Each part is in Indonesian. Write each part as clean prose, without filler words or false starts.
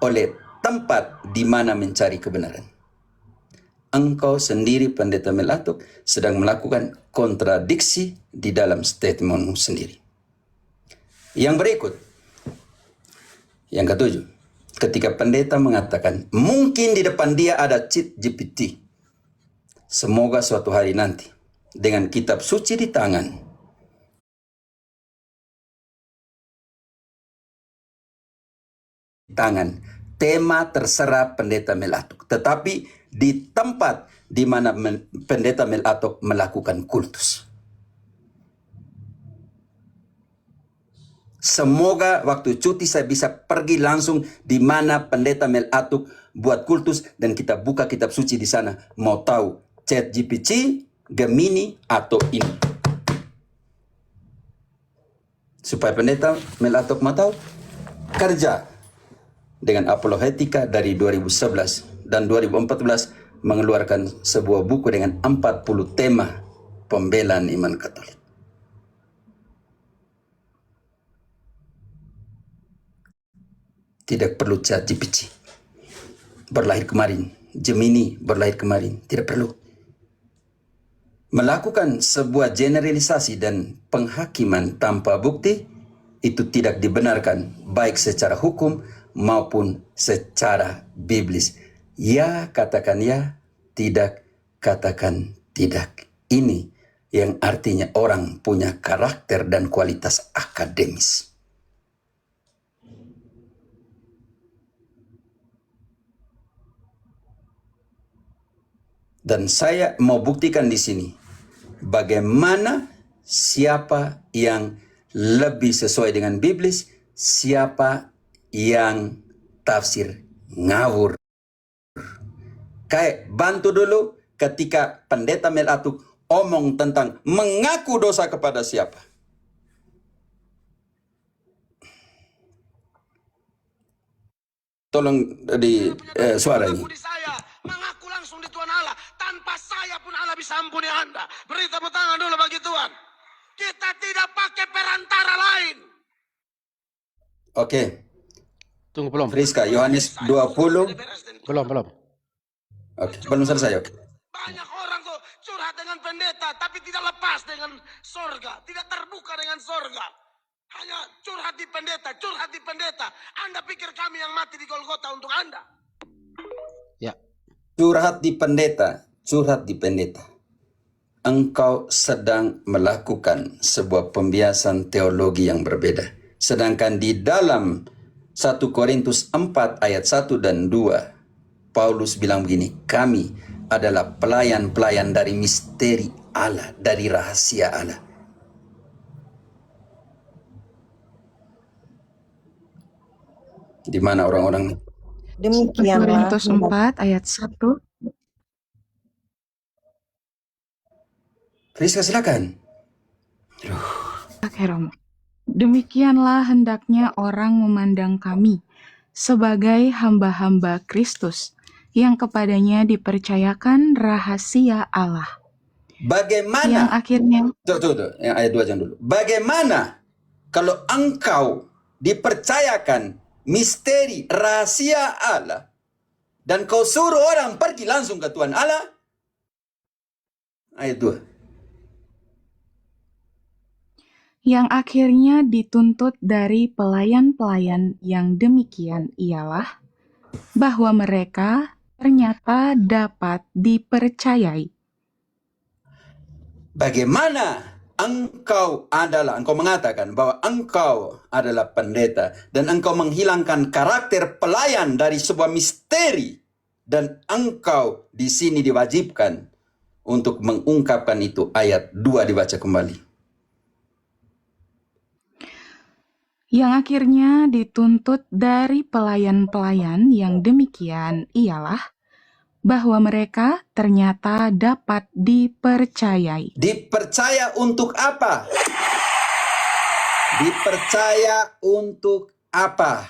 oleh tempat di mana mencari kebenaran. Engkau sendiri, Pendeta Melatok, sedang melakukan kontradiksi di dalam statementmu sendiri. Yang berikut, yang ketujuh, ketika pendeta mengatakan, mungkin di depan dia ada Chat GPT. Semoga suatu hari nanti, dengan kitab suci di tangan, tema terserah Pendeta Melatok. Tetapi di tempat di mana Pendeta Melatok melakukan kultus. Semoga waktu cuti saya bisa pergi langsung di mana Pendeta Melatok buat kultus dan kita buka kitab suci di sana. Mau tahu Chat GPT, Gemini atau ini. Supaya Pendeta Melatok mau tahu kerja dengan apologetika dari 2011 dan 2014 mengeluarkan sebuah buku dengan 40 tema pembelaan iman Katolik. Tidak perlu Chat GPT berlahir kemarin, Gemini berlahir kemarin, tidak perlu. Melakukan sebuah generalisasi dan penghakiman tanpa bukti itu tidak dibenarkan baik secara hukum maupun secara biblis. Ya katakan ya, tidak katakan tidak. Ini yang artinya orang punya karakter dan kualitas akademis. Dan saya mau buktikan di sini bagaimana siapa yang lebih sesuai dengan biblis, siapa yang tafsir ngawur. Kayak bantu dulu ketika Pendeta Melatok omong tentang mengaku dosa kepada siapa. Tolong di suara ini. Mengaku langsung di Tuhan Allah. Tanpa saya pun Allah bisa ampuni Anda. Beri tepuk tangan dulu bagi Tuhan. Kita tidak pakai perantara lain. Oke. Tunggu, belum. Friska, Yohanes 20. Belum. Oke, belum selesai. Oke. Banyak orang kok curhat dengan pendeta, tapi tidak lepas dengan sorga. Tidak terbuka dengan sorga. Hanya curhat di pendeta. Anda pikir kami yang mati di Golgota untuk Anda? Ya. Curhat di pendeta. Engkau sedang melakukan sebuah pembiasan teologi yang berbeda. Sedangkan di dalam 1 Korintus 4 ayat 1 dan 2, Paulus bilang begini, kami adalah pelayan-pelayan dari misteri Allah, dari rahasia Allah. Di mana orang-orang? Demikianlah Korintus 4 ayat 1. Friska silakan. Oke, Romo. Demikianlah hendaknya orang memandang kami sebagai hamba-hamba Kristus yang kepadanya dipercayakan rahasia Allah. Bagaimana? Yang akhirnya Tuh, yang ayat 2 jangan dulu. Bagaimana kalau engkau dipercayakan misteri rahasia Allah dan kau suruh orang pergi langsung ke Tuhan Allah? Ayat 2. yang akhirnya dituntut dari pelayan-pelayan yang demikian ialah bahwa mereka ternyata dapat dipercayai. Bagaimana engkau mengatakan bahwa engkau adalah pendeta dan engkau menghilangkan karakter pelayan dari sebuah misteri dan engkau di sini diwajibkan untuk mengungkapkan itu. Ayat 2 dibaca kembali. Yang akhirnya dituntut dari pelayan-pelayan yang demikian ialah bahwa mereka ternyata dapat dipercayai. Dipercaya untuk apa? Dipercaya untuk apa?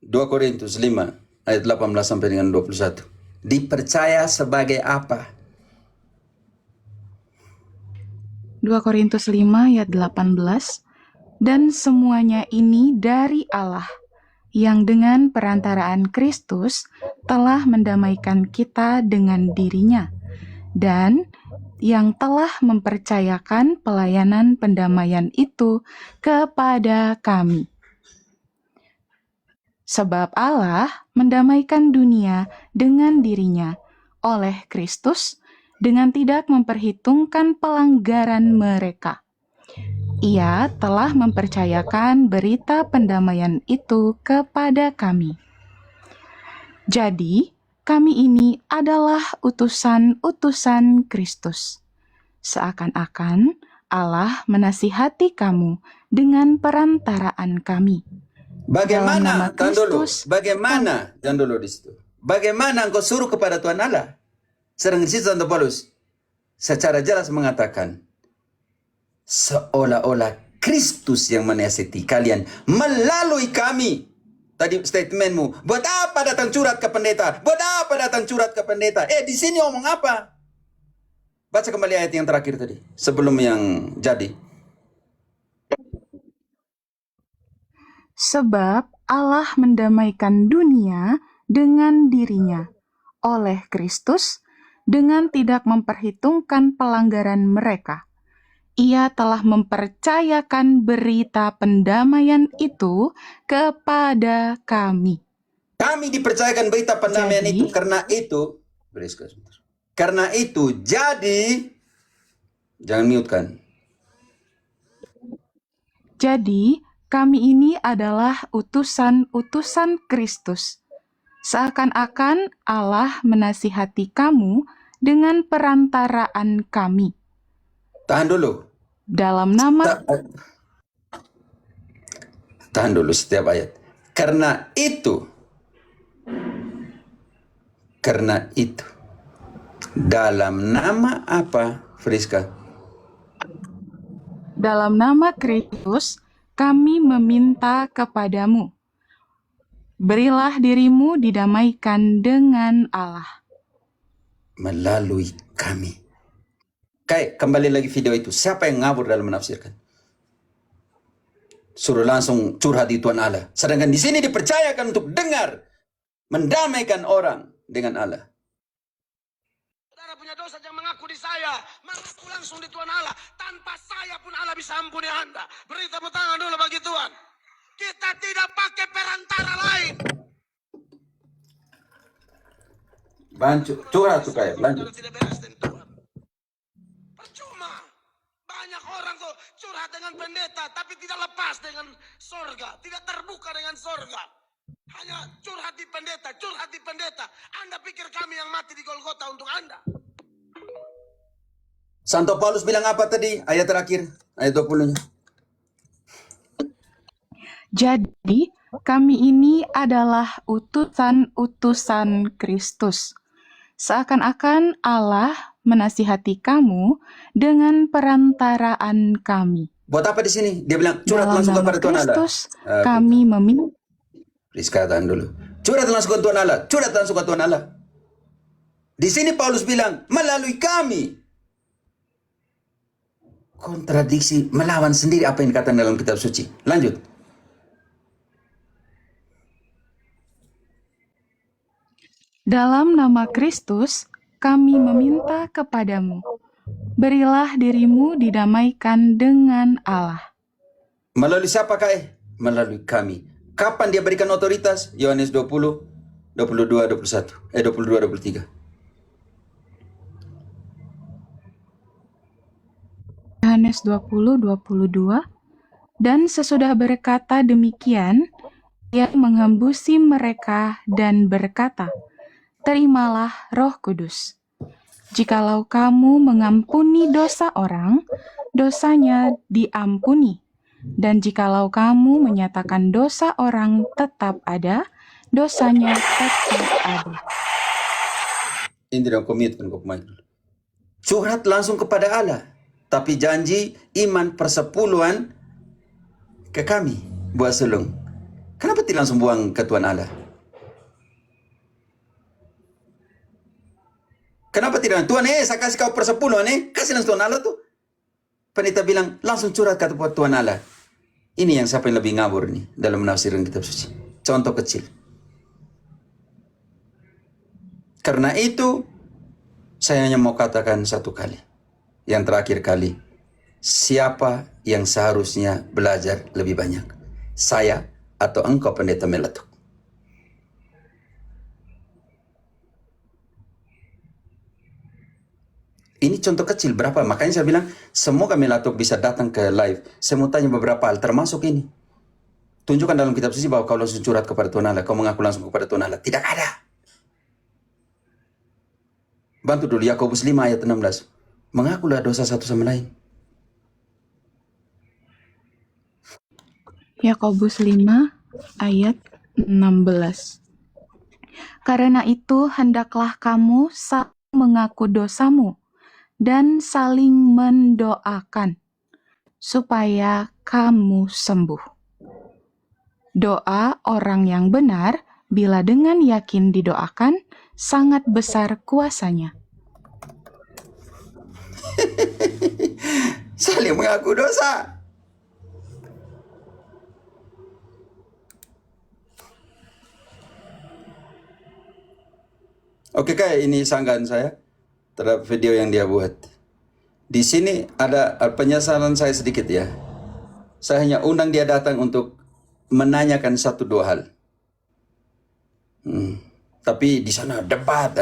2 Korintus 5 ayat 18 sampai dengan 21. Dipercaya sebagai apa? 2 Korintus 5 ayat 18. Dan semuanya ini dari Allah yang dengan perantaraan Kristus telah mendamaikan kita dengan dirinya, dan yang telah mempercayakan pelayanan pendamaian itu kepada kami. Sebab Allah mendamaikan dunia dengan dirinya oleh Kristus dengan tidak memperhitungkan pelanggaran mereka. Ia telah mempercayakan berita pendamaian itu kepada kami. Jadi, kami ini adalah utusan-utusan Kristus. Seakan-akan Allah menasihati kamu dengan perantaraan kami. Dalam nama Bagaimana? Tahan dulu. Kristus, Bagaimana? Jangan dulu di situ. Bagaimana engkau suruh kepada Tuhan Allah? Sedang di situ Santo Paulus secara jelas mengatakan, seolah-olah Kristus yang menasihati kalian melalui kami. Tadi statementmu, buat apa datang curhat ke pendeta? Buat apa datang curhat ke pendeta? Di sini omong apa? Baca kembali ayat yang terakhir tadi, sebelum yang jadi. sebab Allah mendamaikan dunia dengan dirinya oleh Kristus dengan tidak memperhitungkan pelanggaran mereka. Ia telah mempercayakan berita pendamaian itu kepada kami. Kami dipercayakan berita pendamaian Jadi- itu. Karena itu, jadi, jangan mute kan. Jadi, kami ini adalah utusan-utusan Kristus. Seakan-akan Allah menasihati kamu dengan perantaraan kami. Tahan dulu. Dalam nama Tahan dulu setiap ayat. Karena itu, dalam nama apa, Friska? dalam nama Kristus, kami meminta kepadamu. Berilah dirimu didamaikan dengan Allah. Melalui kami. Kayak kembali lagi video itu. Siapa yang ngabur dalam menafsirkan? Suruh langsung curhat di Tuhan Allah. Sedangkan di sini dipercayakan untuk dengar, mendamaikan orang dengan Allah. Saudara punya dosa yang mengaku di saya, mengaku langsung di Tuhan Allah. Tanpa saya pun Allah bisa ampuni Anda. Beri tepuk tangan dulu bagi Tuhan. Kita tidak pakai perantara lain. Bantu, curhat tuh kayak, lanjut. Saudara tidak beres dengan Tuhan. Percuma. Banyak orang kok curhat dengan pendeta, tapi tidak lepas dengan sorga. Tidak terbuka dengan sorga. Hanya curhat di pendeta, curhat di pendeta. Anda pikir kami yang mati di Golgota untuk Anda? Santo Paulus bilang apa tadi? Ayat terakhir, ayat 20-nya. Jadi, kami ini adalah utusan-utusan Kristus. Seakan-akan Allah menasihati kamu dengan perantaraan kami. Buat apa di sini? Dia bilang curhat Dalam langsung nama kepada Tuhan Allah. Kristus, kami meminta. Rizka, tahan dulu. Curhat langsung ke Tuhan Allah. Curhat langsung ke Tuhan Allah. Di sini Paulus bilang melalui kami. Kontradiksi, melawan sendiri apa yang dikatakan dalam kitab suci. Lanjut. Dalam nama Kristus, kami meminta kepadamu. Berilah dirimu didamaikan dengan Allah. Melalui siapa kah? Melalui kami. Kapan dia berikan otoritas? Yohanes 20, 22, 21. 22, 23. Yohanes 20, 22. Dan sesudah berkata demikian, ia menghembusi mereka dan berkata, terimalah Roh Kudus. Jikalau kamu mengampuni dosa orang, dosanya diampuni. Dan jikalau kamu menyatakan dosa orang tetap ada, dosanya tetap ada. Ini dalam komitmen kok. Curhat langsung kepada Allah. Tapi janji iman persepuluhan ke kami. Buat sulung. Kenapa tidak langsung buang ke Tuhan Allah? Kenapa tidak? Tuhan, saya kasih kau persepuluhan, kasih langsung Tuhan Allah tuh. Pendeta bilang, langsung curhat kata Tuhan Allah. Ini yang siapa yang lebih ngabur nih dalam menafsirkan kitab suci. contoh kecil. Karena itu, saya hanya mau katakan satu kali. Yang terakhir kali, siapa yang seharusnya belajar lebih banyak? Saya atau engkau, Pendeta Meletup? Ini contoh kecil berapa? Makanya saya bilang, semoga Meletup bisa datang ke live. Saya mau tanya beberapa hal, termasuk ini. Tunjukkan dalam kitab suci bahwa kau langsung curhat kepada Tuhan Allah, kau mengaku langsung kepada Tuhan Allah. Tidak ada. Bantu dulu Yakobus 5 ayat 16. Mengakulah dosa satu sama lain. Yakobus 5 ayat 16. Karena itu hendaklah kamu saling mengaku dosamu dan saling mendoakan supaya kamu sembuh. Doa orang yang benar bila dengan yakin didoakan sangat besar kuasanya. Saling mengaku dosa. Oke, kayak ini sanggahan saya terhadap video yang dia buat. Di sini ada penyesalan saya sedikit ya. Saya hanya undang dia datang untuk menanyakan satu dua hal. Tapi di sana debat dan